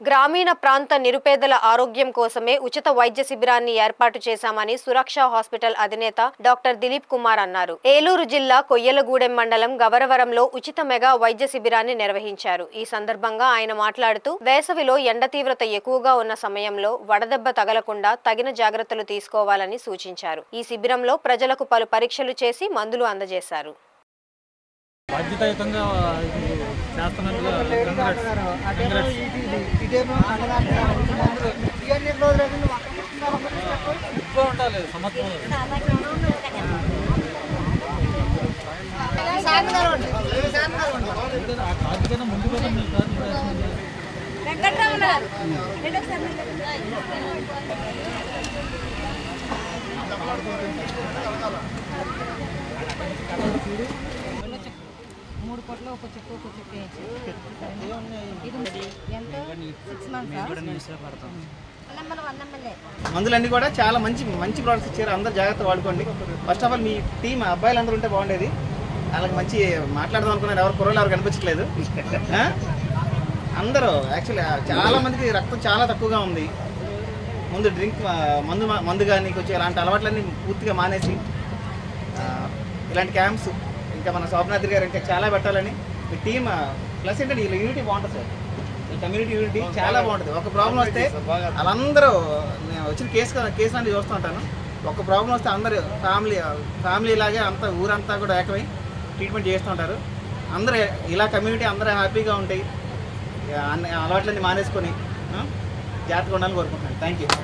గ్రామీణ ప్రాంత నిరుపేదల ఆరోగ్యం కోసమే ఉచిత వైద్య శిబిరాన్ని ఏర్పాటు చేశామని సురక్ష హాస్పిటల్ అధినేత డాక్టర్ దిలీప్ కుమార్ అన్నారు. ఏలూరు జిల్లా కొయ్యలగూడెం మండలం గవరవరంలో ఉచిత మెగా వైద్య శిబిరాన్ని నిర్వహించారు. ఈ సందర్భంగా ఆయన మాట్లాడుతూ వేసవిలో ఎండ తీవ్రత ఎక్కువగా ఉన్న సమయంలో వడదెబ్బ తగలకుండా తగిన జాగ్రత్తలు తీసుకోవాలని సూచించారు. ఈ శిబిరంలో ప్రజలకు పలు పరీక్షలు చేసి మందులు అందజేశారు. మూడు పొట్లు ఒక చుట్టూ ఒక చుట్టూ మందులన్నీ కూడా చాలా మంచి ప్రోడక్ట్స్ ఇచ్చారు. అందరూ జాగ్రత్త వాడుకోండి. First of all me team అబ్బాయిలు అందరూ ఉంటే బాగుండేది. వాళ్ళకి మంచి మాట్లాడదాం అనుకున్నారు. ఎవరు కుర్రలు ఎవరు కనిపించట్లేదు. అందరూ యాక్చువల్లీ చాలా మందికి రక్తం చాలా తక్కువగా ఉంది. ముందు డ్రింక్ మందు కానీ కొంచెం ఇలాంటి అలవాట్లన్నీ పూర్తిగా మానేసి ఇలాంటి క్యాంప్స్ ఇంకా మన శోభనాద్రి గారు ఇంకా చాలా పెట్టాలని మీ టీమ్ ప్లస్ ఏంటంటే వీళ్ళ యూనిటీ బాగుంటుంది సార్. ఈ కమ్యూనిటీ యూనిటీ చాలా బాగుంటుంది. ఒక ప్రాబ్లం వస్తే వాళ్ళందరూ నేను వచ్చిన కేసు అన్ని చూస్తూ ఉంటాను. ఒక ప్రాబ్లం వస్తే అందరూ ఫ్యామిలీ లాగే అంతా ఊరంతా కూడా ఏకమై ట్రీట్మెంట్ చేస్తూ ఉంటారు. అందరూ ఇలా కమ్యూనిటీ అందరూ హ్యాపీగా ఉంటాయి. అలవాట్లన్నీ మానేసుకొని జాగ్రత్తగా ఉండాలని కోరుకుంటున్నాను. Thank you.